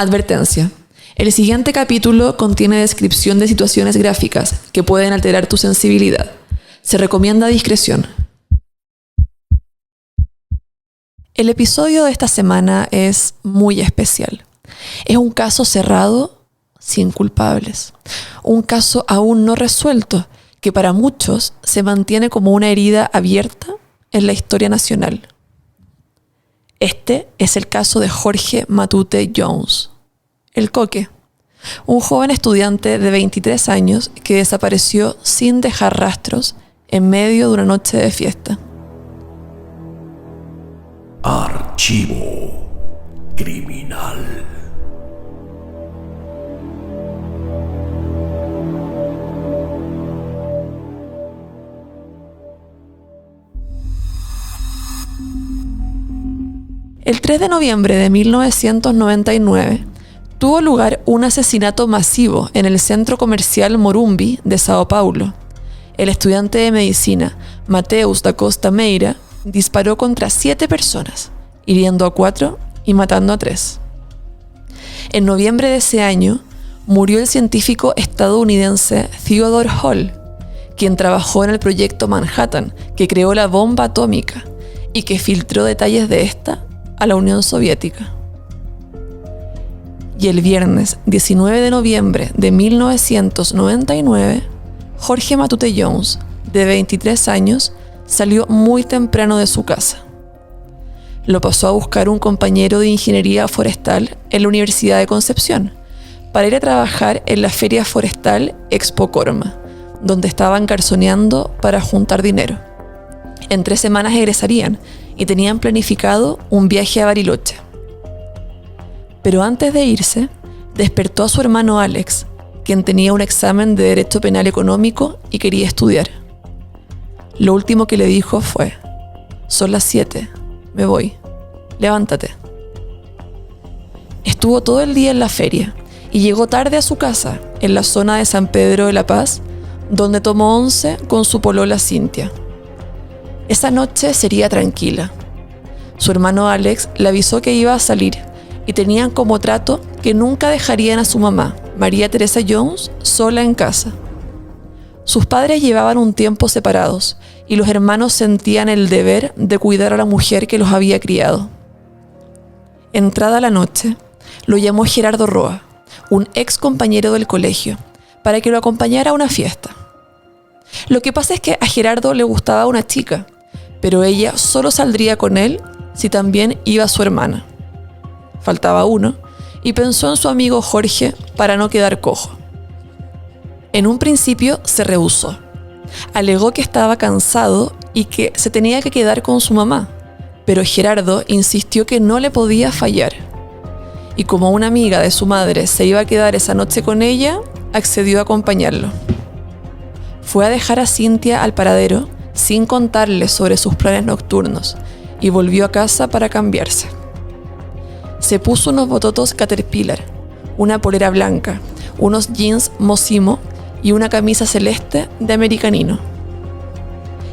Advertencia. El siguiente capítulo contiene descripción de situaciones gráficas que pueden alterar tu sensibilidad. Se recomienda discreción. El episodio de esta semana es muy especial. Es un caso cerrado sin culpables. Un caso aún no resuelto que para muchos se mantiene como una herida abierta en la historia nacional. Este es el caso de Jorge Matute Jones, el Coque, un joven estudiante de 23 años que desapareció sin dejar rastros en medio de una noche de fiesta. Archivo criminal. El 3 de noviembre de 1999 tuvo lugar un asesinato masivo en el centro comercial Morumbi de Sao Paulo. El estudiante de medicina, Mateus da Costa Meira, disparó contra 7 personas, hiriendo a 4 y matando a 3. En noviembre de ese año, murió el científico estadounidense Theodore Hall, quien trabajó en el proyecto Manhattan, que creó la bomba atómica y que filtró detalles de esta a la Unión Soviética. Y el viernes 19 de noviembre de 1999, Jorge Matute Jones, de 23 años, salió muy temprano de su casa. Lo pasó a buscar un compañero de ingeniería forestal en la Universidad de Concepción para ir a trabajar en la feria forestal Expo Corma, donde estaban garzoneando para juntar dinero. En 3 semanas egresarían y tenían planificado un viaje a Bariloche. Pero antes de irse, despertó a su hermano Alex, quien tenía un examen de Derecho Penal Económico y quería estudiar. Lo último que le dijo fue: «Son las 7, me voy, levántate». Estuvo todo el día en la feria y llegó tarde a su casa, en la zona de San Pedro de la Paz, donde tomó once con su polola Cintia. Esa noche sería tranquila. Su hermano Alex le avisó que iba a salir y tenían como trato que nunca dejarían a su mamá, María Teresa Jones, sola en casa. Sus padres llevaban un tiempo separados y los hermanos sentían el deber de cuidar a la mujer que los había criado. Entrada la noche, lo llamó Gerardo Roa, un ex compañero del colegio, para que lo acompañara a una fiesta. Lo que pasa es que a Gerardo le gustaba una chica, pero ella solo saldría con él si también iba su hermana. Faltaba uno, y pensó en su amigo Jorge para no quedar cojo. En un principio se rehusó. Alegó que estaba cansado y que se tenía que quedar con su mamá, pero Gerardo insistió que no le podía fallar. Y como una amiga de su madre se iba a quedar esa noche con ella, accedió a acompañarlo. Fue a dejar a Cintia al paradero sin contarle sobre sus planes nocturnos y volvió a casa para cambiarse. Se puso unos bototos Caterpillar, una polera blanca, unos jeans Mossimo y una camisa celeste de americanino.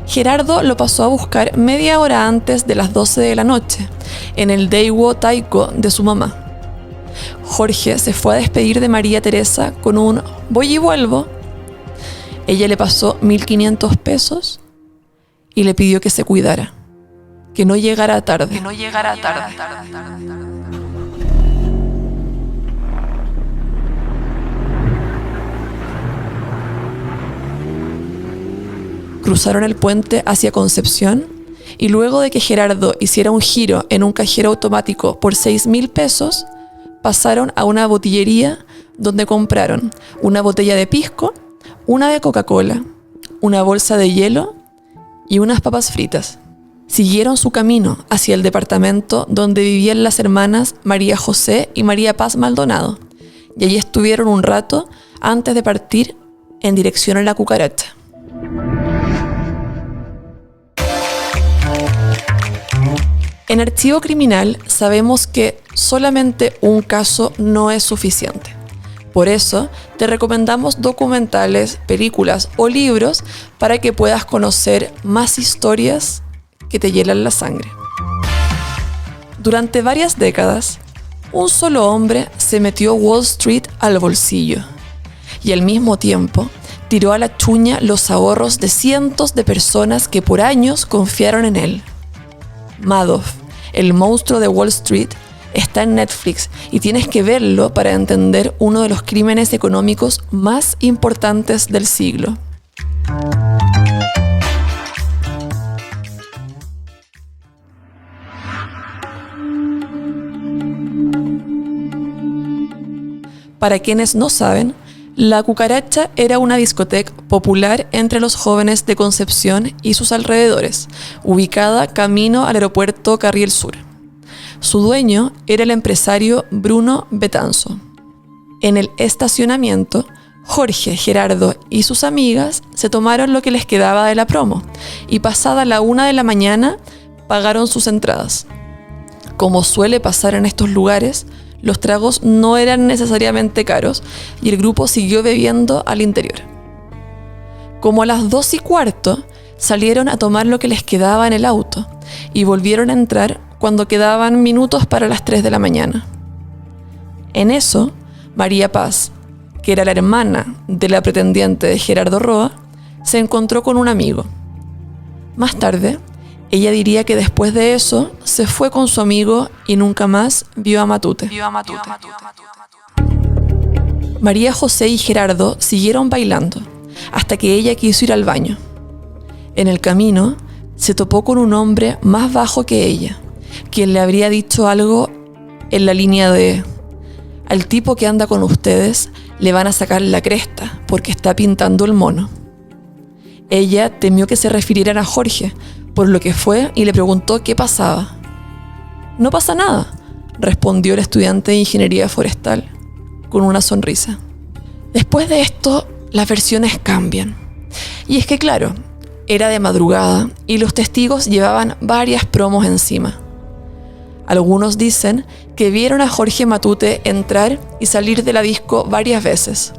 Gerardo lo pasó a buscar media hora antes de las 12 de la noche, en el Daewoo Taiko de su mamá. Jorge se fue a despedir de María Teresa con un «voy y vuelvo». Ella le pasó 1.500 pesos y le pidió que se cuidara, que no llegara tarde. Cruzaron el puente hacia Concepción y luego de que Gerardo hiciera un giro en un cajero automático por 6.000 pesos, pasaron a una botillería donde compraron una botella de pisco, una de Coca-Cola, una bolsa de hielo y unas papas fritas. Siguieron su camino hacia el departamento donde vivían las hermanas María José y María Paz Maldonado, y allí estuvieron un rato antes de partir en dirección a La Cucaracha. En Archivo Criminal sabemos que solamente un caso no es suficiente. Por eso te recomendamos documentales, películas o libros para que puedas conocer más historias que te hielan la sangre. Durante varias décadas, un solo hombre se metió Wall Street al bolsillo y al mismo tiempo tiró a la chuña los ahorros de cientos de personas que por años confiaron en él. Madoff, el monstruo de Wall Street, está en Netflix y tienes que verlo para entender uno de los crímenes económicos más importantes del siglo. Para quienes no saben, La Cucaracha era una discoteca popular entre los jóvenes de Concepción y sus alrededores, ubicada camino al aeropuerto Carriel Sur. Su dueño era el empresario Bruno Betanzo. En el estacionamiento, Jorge, Gerardo y sus amigas se tomaron lo que les quedaba de la promo y pasada la 1 de la mañana pagaron sus entradas. Como suele pasar en estos lugares, los tragos no eran necesariamente caros y el grupo siguió bebiendo al interior. Como a las 2:15 salieron a tomar lo que les quedaba en el auto y volvieron a entrar cuando quedaban minutos para las 3 de la mañana. En eso, María Paz, que era la hermana de la pretendiente de Gerardo Roa, se encontró con un amigo. Más tarde, ella diría que después de eso se fue con su amigo y nunca más vio a Matute. María José y Gerardo siguieron bailando hasta que ella quiso ir al baño. En el camino se topó con un hombre más bajo que ella, quien le habría dicho algo en la línea de: al tipo que anda con ustedes le van a sacar la cresta porque está pintando el mono. Ella temió que se refirieran a Jorge, por lo que fue y le preguntó qué pasaba. No pasa nada, respondió el estudiante de ingeniería forestal, con una sonrisa. Después de esto, las versiones cambian. Y es que claro, era de madrugada y los testigos llevaban varias promos encima. Algunos dicen que vieron a Jorge Matute entrar y salir de la disco varias veces.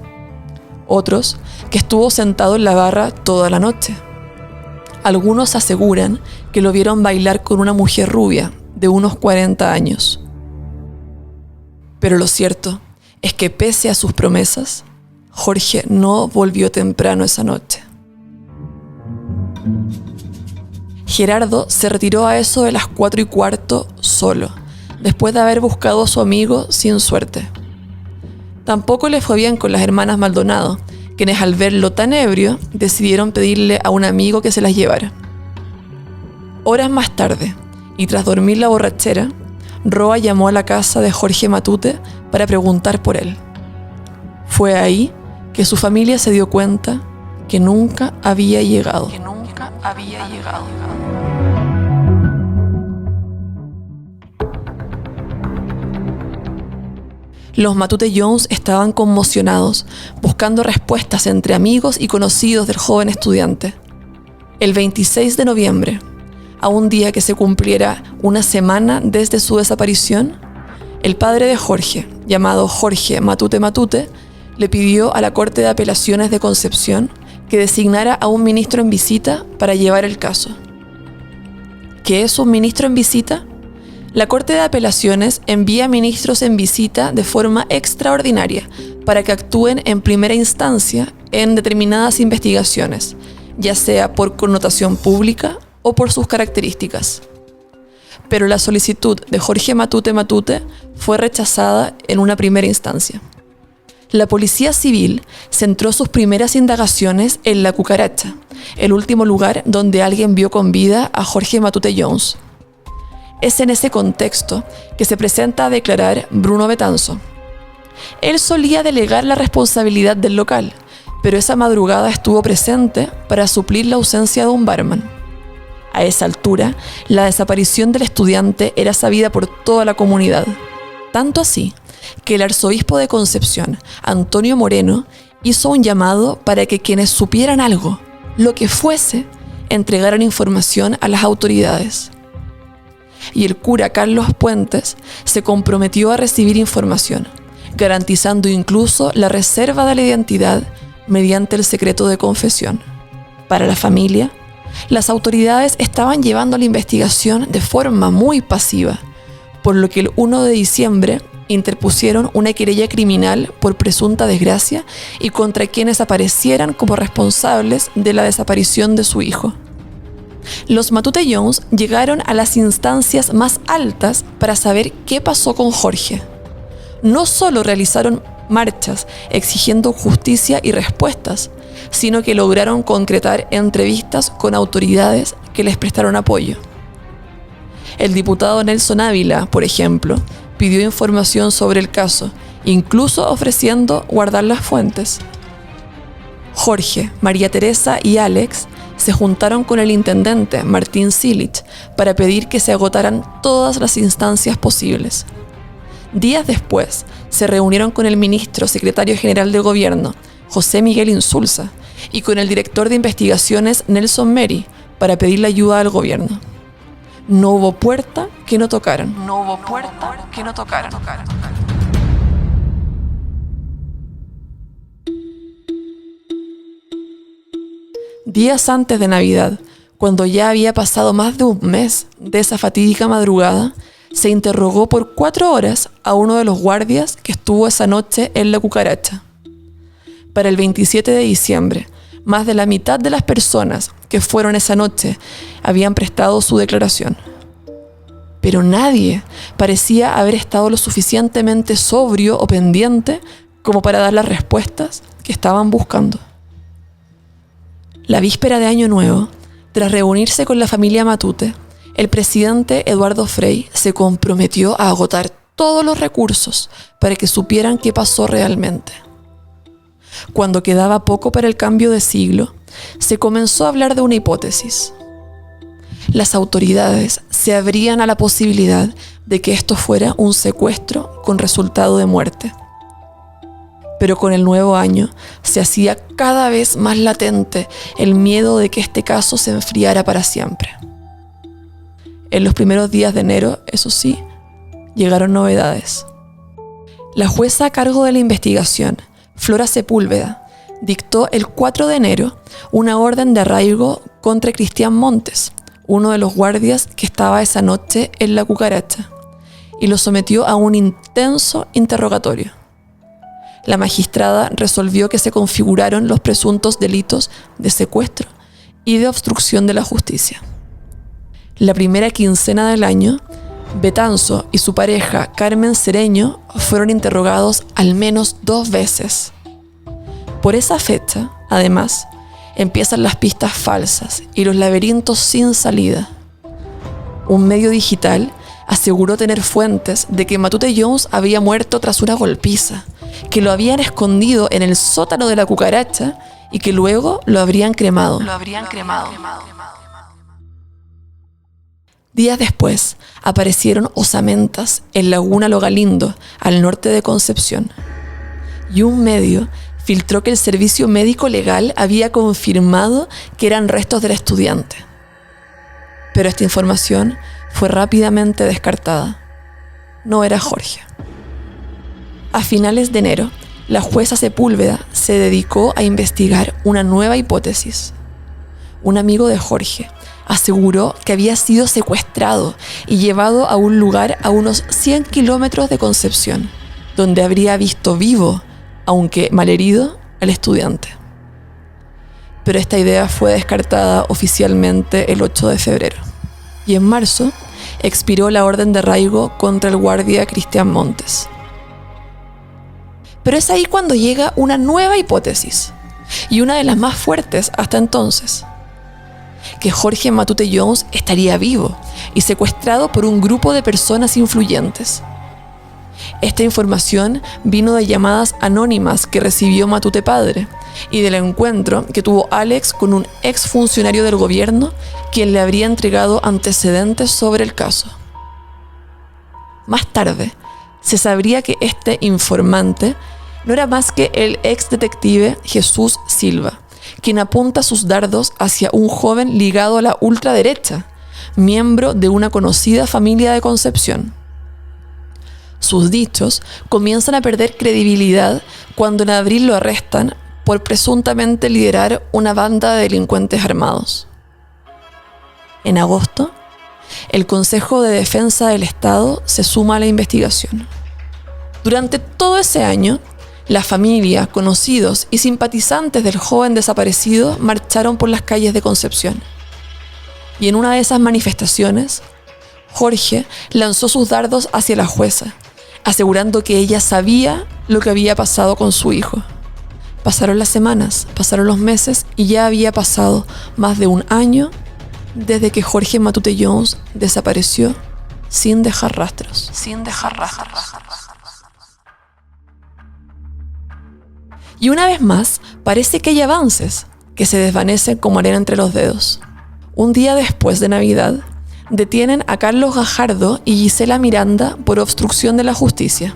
Otros, que estuvo sentado en la barra toda la noche. Algunos aseguran que lo vieron bailar con una mujer rubia de unos 40 años. Pero lo cierto es que pese a sus promesas, Jorge no volvió temprano esa noche. Gerardo se retiró a eso de las 4:15 solo, después de haber buscado a su amigo sin suerte. Tampoco le fue bien con las hermanas Maldonado, quienes al verlo tan ebrio decidieron pedirle a un amigo que se las llevara. Horas más tarde, y tras dormir la borrachera, Roa llamó a la casa de Jorge Matute para preguntar por él. Fue ahí que su familia se dio cuenta que nunca había llegado. Los Matute Jones estaban conmocionados, buscando respuestas entre amigos y conocidos del joven estudiante. El 26 de noviembre, a un día que se cumpliera una semana desde su desaparición, el padre de Jorge, llamado Jorge Matute Matute, le pidió a la Corte de Apelaciones de Concepción que designara a un ministro en visita para llevar el caso. ¿Qué es un ministro en visita? La Corte de Apelaciones envía ministros en visita de forma extraordinaria para que actúen en primera instancia en determinadas investigaciones, ya sea por connotación pública o por sus características. Pero la solicitud de Jorge Matute Matute fue rechazada en una primera instancia. La Policía Civil centró sus primeras indagaciones en La Cucaracha, el último lugar donde alguien vio con vida a Jorge Matute Jones. Es en ese contexto que se presenta a declarar Bruno Betanzo. Él solía delegar la responsabilidad del local, pero esa madrugada estuvo presente para suplir la ausencia de un barman. A esa altura, la desaparición del estudiante era sabida por toda la comunidad. Tanto así que el arzobispo de Concepción, Antonio Moreno, hizo un llamado para que quienes supieran algo, lo que fuese, entregaran información a las autoridades. Y el cura Carlos Puentes se comprometió a recibir información, garantizando incluso la reserva de la identidad mediante el secreto de confesión. Para la familia, las autoridades estaban llevando la investigación de forma muy pasiva, por lo que el 1 de diciembre interpusieron una querella criminal por presunta desgracia y contra quienes aparecieran como responsables de la desaparición de su hijo. Los Matute Jones llegaron a las instancias más altas para saber qué pasó con Jorge. No solo realizaron marchas exigiendo justicia y respuestas, sino que lograron concretar entrevistas con autoridades que les prestaron apoyo. El diputado Nelson Ávila, por ejemplo, pidió información sobre el caso, incluso ofreciendo guardar las fuentes. Jorge, María Teresa y Alex se juntaron con el intendente Martín Silich para pedir que se agotaran todas las instancias posibles. Días después, se reunieron con el ministro secretario general de gobierno, José Miguel Insulza, y con el director de investigaciones, Nelson Meri, para pedirle ayuda al gobierno. No hubo puerta que no tocaran. No hubo puerta que no tocaran. Días antes de Navidad, cuando ya había pasado más de un mes de esa fatídica madrugada, se interrogó por 4 horas a uno de los guardias que estuvo esa noche en la cucaracha. Para el 27 de diciembre, más de la mitad de las personas que fueron esa noche habían prestado su declaración. Pero nadie parecía haber estado lo suficientemente sobrio o pendiente como para dar las respuestas que estaban buscando. La víspera de Año Nuevo, tras reunirse con la familia Matute, el presidente Eduardo Frei se comprometió a agotar todos los recursos para que supieran qué pasó realmente. Cuando quedaba poco para el cambio de siglo, se comenzó a hablar de una hipótesis. Las autoridades se abrían a la posibilidad de que esto fuera un secuestro con resultado de muerte. Pero con el nuevo año se hacía cada vez más latente el miedo de que este caso se enfriara para siempre. En los primeros días de enero, eso sí, llegaron novedades. La jueza a cargo de la investigación, Flora Sepúlveda, dictó el 4 de enero una orden de arraigo contra Cristian Montes, uno de los guardias que estaba esa noche en la cucaracha, y lo sometió a un intenso interrogatorio. La magistrada resolvió que se configuraron los presuntos delitos de secuestro y de obstrucción de la justicia. La primera quincena del año, Betanzo y su pareja Carmen Cereño fueron interrogados al menos 2 veces. Por esa fecha, además, empiezan las pistas falsas y los laberintos sin salida. Un medio digital aseguró tener fuentes de que Matute Jones había muerto tras una golpiza, que lo habían escondido en el sótano de la cucaracha y que luego lo habrían cremado. Días después, aparecieron osamentas en Laguna Lo Galindo, al norte de Concepción. Y un medio filtró que el servicio médico legal había confirmado que eran restos del estudiante. Pero esta información fue rápidamente descartada. No era Jorge. A finales de enero, la jueza Sepúlveda se dedicó a investigar una nueva hipótesis. Un amigo de Jorge aseguró que había sido secuestrado y llevado a un lugar a unos 100 kilómetros de Concepción, donde habría visto vivo, aunque malherido, al estudiante. Pero esta idea fue descartada oficialmente el 8 de febrero. Y en marzo expiró la orden de arraigo contra el guardia Cristian Montes. Pero es ahí cuando llega una nueva hipótesis, y una de las más fuertes hasta entonces: que Jorge Matute Jones estaría vivo y secuestrado por un grupo de personas influyentes. Esta información vino de llamadas anónimas que recibió Matute padre y del encuentro que tuvo Alex con un exfuncionario del gobierno quien le habría entregado antecedentes sobre el caso. Más tarde, se sabría que este informante no era más que el ex detective Jesús Silva, quien apunta sus dardos hacia un joven ligado a la ultraderecha, miembro de una conocida familia de Concepción. Sus dichos comienzan a perder credibilidad cuando en abril lo arrestan por presuntamente liderar una banda de delincuentes armados. En agosto, el Consejo de Defensa del Estado se suma a la investigación. Durante todo ese año, la familia, conocidos y simpatizantes del joven desaparecido marcharon por las calles de Concepción. Y en una de esas manifestaciones, Jorge lanzó sus dardos hacia la jueza, asegurando que ella sabía lo que había pasado con su hijo. Pasaron las semanas, pasaron los meses y ya había pasado más de un año desde que Jorge Matute Jones desapareció sin dejar rastros. Y una vez más, parece que hay avances que se desvanecen como arena entre los dedos. Un día después de Navidad, detienen a Carlos Gajardo y Gisela Miranda por obstrucción de la justicia.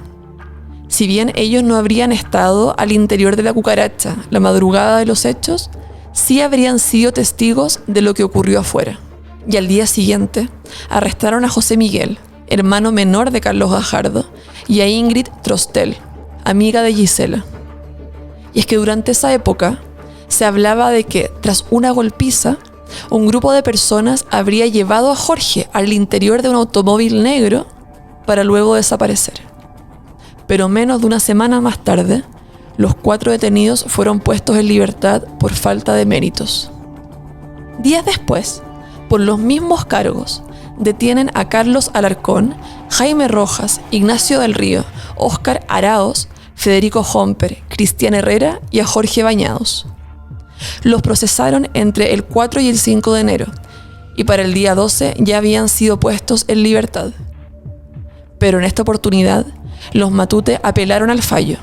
Si bien ellos no habrían estado al interior de la cucaracha la madrugada de los hechos, sí habrían sido testigos de lo que ocurrió afuera. Y al día siguiente, arrestaron a José Miguel, hermano menor de Carlos Gajardo, y a Ingrid Trostel, amiga de Gisela. Y es que durante esa época se hablaba de que, tras una golpiza, un grupo de personas habría llevado a Jorge al interior de un automóvil negro para luego desaparecer. Pero menos de una semana más tarde, los 4 detenidos fueron puestos en libertad por falta de méritos. Días después, por los mismos cargos, detienen a Carlos Alarcón, Jaime Rojas, Ignacio del Río, Óscar Araos, Federico Homper, Cristian Herrera y a Jorge Bañados. Los procesaron entre el 4 y el 5 de enero, y para el día 12 ya habían sido puestos en libertad. Pero en esta oportunidad, los Matute apelaron al fallo,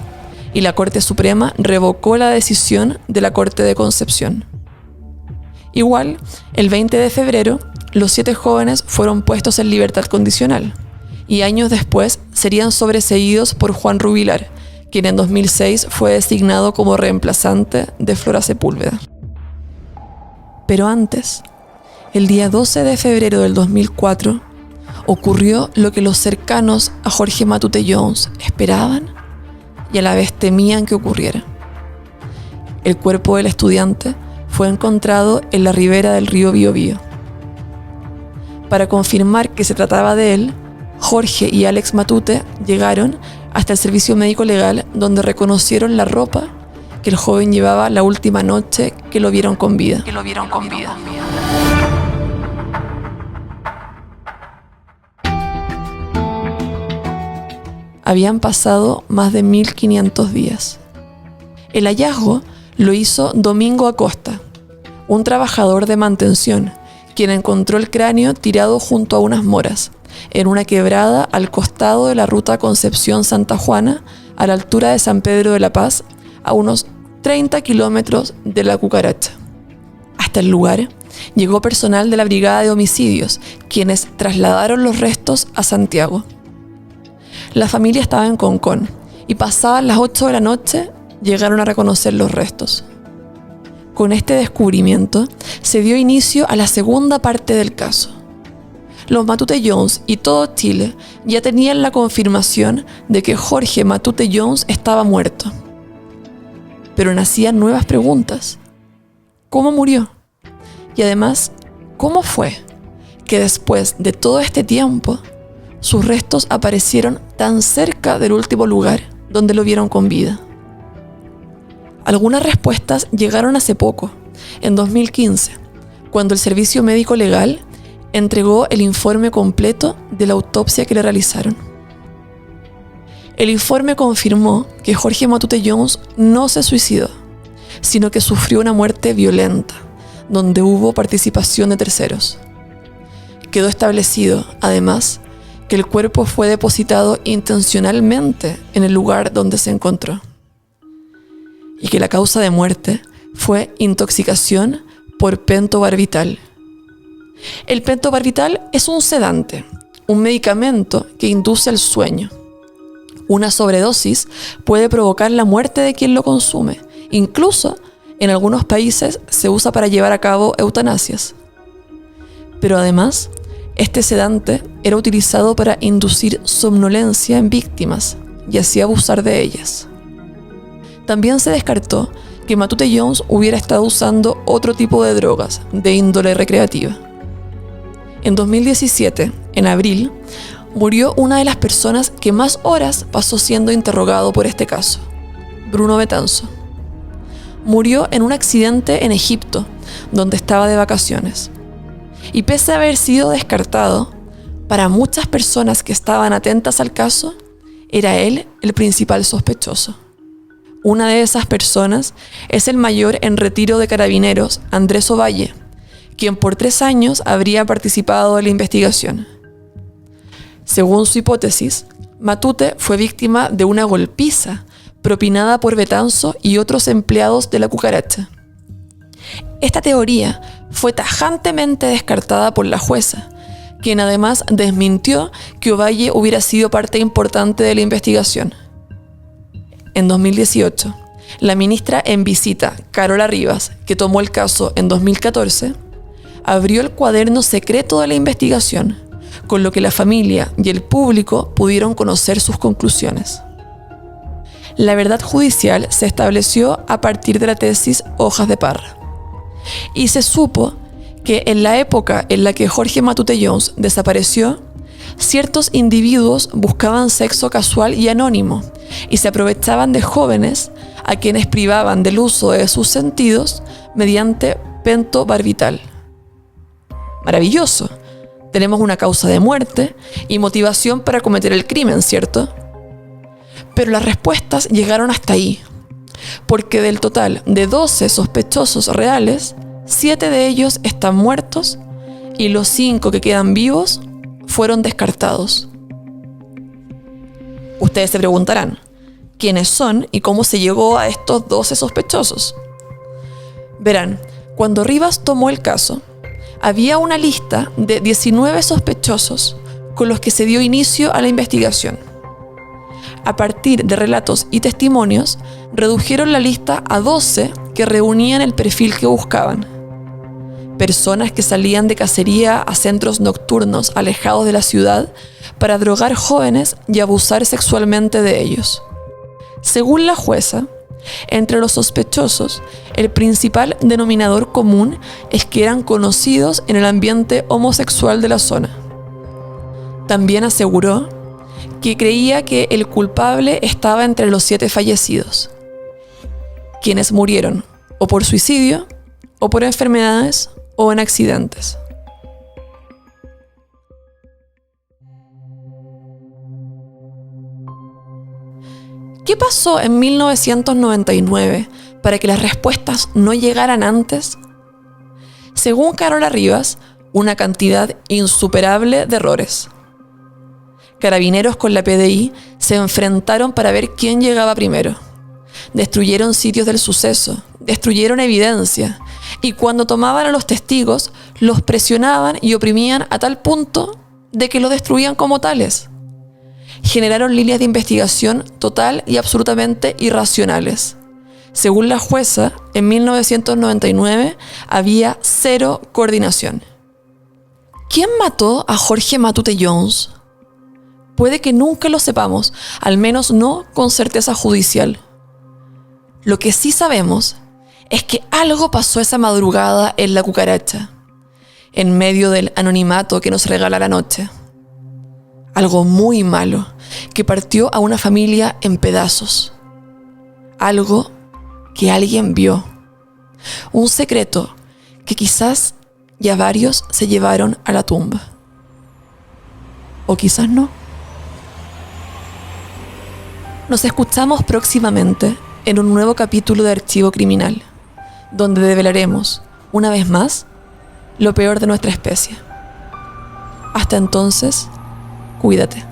y la Corte Suprema revocó la decisión de la Corte de Concepción. Igual, el 20 de febrero, los 7 jóvenes fueron puestos en libertad condicional, y años después serían sobreseídos por Juan Rubilar, quien en 2006 fue designado como reemplazante de Flora Sepúlveda. Pero antes, el día 12 de febrero del 2004, ocurrió lo que los cercanos a Jorge Matute Jones esperaban y a la vez temían que ocurriera. El cuerpo del estudiante fue encontrado en la ribera del río Biobío. Para confirmar que se trataba de él, Jorge y Alex Matute llegaron hasta el servicio médico legal, donde reconocieron la ropa que el joven llevaba la última noche que lo vieron con vida. Habían pasado más de 1500 días. El hallazgo lo hizo Domingo Acosta, un trabajador de mantención, quien encontró el cráneo tirado junto a unas moras, en una quebrada al costado de la ruta Concepción-Santa Juana, a la altura de San Pedro de la Paz, a unos 30 kilómetros de la cucaracha. Hasta el lugar llegó personal de la Brigada de Homicidios, quienes trasladaron los restos a Santiago. La familia estaba en Concón, y pasadas las 8 de la noche llegaron a reconocer los restos. Con este descubrimiento se dio inicio a la segunda parte del caso. Los Matute Jones y todo Chile ya tenían la confirmación de que Jorge Matute Jones estaba muerto. Pero nacían nuevas preguntas. ¿Cómo murió? Y además, ¿cómo fue que después de todo este tiempo sus restos aparecieron tan cerca del último lugar donde lo vieron con vida? Algunas respuestas llegaron hace poco, en 2015, cuando el Servicio Médico Legal entregó el informe completo de la autopsia que le realizaron. El informe confirmó que Jorge Matute Jones no se suicidó, sino que sufrió una muerte violenta, donde hubo participación de terceros. Quedó establecido, además, que el cuerpo fue depositado intencionalmente en el lugar donde se encontró, y que la causa de muerte fue intoxicación por pentobarbital. El pentobarbital es un sedante, un medicamento que induce el sueño. Una sobredosis puede provocar la muerte de quien lo consume. Incluso, en algunos países se usa para llevar a cabo eutanasias. Pero además, este sedante era utilizado para inducir somnolencia en víctimas y así abusar de ellas. También se descartó que Matute Jones hubiera estado usando otro tipo de drogas de índole recreativa. En 2017, en abril, murió una de las personas que más horas pasó siendo interrogado por este caso, Bruno Betanzo. Murió en un accidente en Egipto, donde estaba de vacaciones. Y pese a haber sido descartado, para muchas personas que estaban atentas al caso, era él el principal sospechoso. Una de esas personas es el mayor en retiro de Carabineros, Andrés Ovalle, quien por 3 años habría participado en la investigación. Según su hipótesis, Matute fue víctima de una golpiza propinada por Betanzo y otros empleados de la cucaracha. Esta teoría fue tajantemente descartada por la jueza, quien además desmintió que Ovalle hubiera sido parte importante de la investigación. En 2018, la ministra en visita, Carola Rivas, que tomó el caso en 2014, abrió el cuaderno secreto de la investigación, con lo que la familia y el público pudieron conocer sus conclusiones. La verdad judicial se estableció a partir de la tesis Hojas de Parra, y se supo que en la época en la que Jorge Matute Jones desapareció, ciertos individuos buscaban sexo casual y anónimo y se aprovechaban de jóvenes a quienes privaban del uso de sus sentidos mediante pentobarbital. Maravilloso. Tenemos una causa de muerte y motivación para cometer el crimen, ¿cierto? Pero las respuestas llegaron hasta ahí, porque del total de 12 sospechosos reales, 7 de ellos están muertos y los 5 que quedan vivos fueron descartados. Ustedes se preguntarán, ¿quiénes son y cómo se llegó a estos 12 sospechosos? Verán, cuando Rivas tomó el caso, había una lista de 19 sospechosos con los que se dio inicio a la investigación. A partir de relatos y testimonios, redujeron la lista a 12 que reunían el perfil que buscaban. Personas que salían de cacería a centros nocturnos alejados de la ciudad para drogar jóvenes y abusar sexualmente de ellos. Según la jueza, entre los sospechosos, el principal denominador común es que eran conocidos en el ambiente homosexual de la zona. También aseguró que creía que el culpable estaba entre los 7 fallecidos, quienes murieron o por suicidio, o por enfermedades, o en accidentes. ¿Qué pasó en 1999 para que las respuestas no llegaran antes? Según Carola Rivas, una cantidad insuperable de errores. Carabineros con la PDI se enfrentaron para ver quién llegaba primero. Destruyeron sitios del suceso, destruyeron evidencia, y cuando tomaban a los testigos, los presionaban y oprimían a tal punto de que los destruían como tales. Generaron líneas de investigación total y absolutamente irracionales. Según la jueza, en 1999 había 0 coordinación. ¿Quién mató a Jorge Matute Jones? Puede que nunca lo sepamos, al menos no con certeza judicial. Lo que sí sabemos es que algo pasó esa madrugada en la cucaracha, en medio del anonimato que nos regala la noche. Algo muy malo que partió a una familia en pedazos. Algo que alguien vio. Un secreto que quizás ya varios se llevaron a la tumba. O quizás no. Nos escuchamos próximamente en un nuevo capítulo de Archivo Criminal, donde develaremos, una vez más, lo peor de nuestra especie. Hasta entonces, cuídate.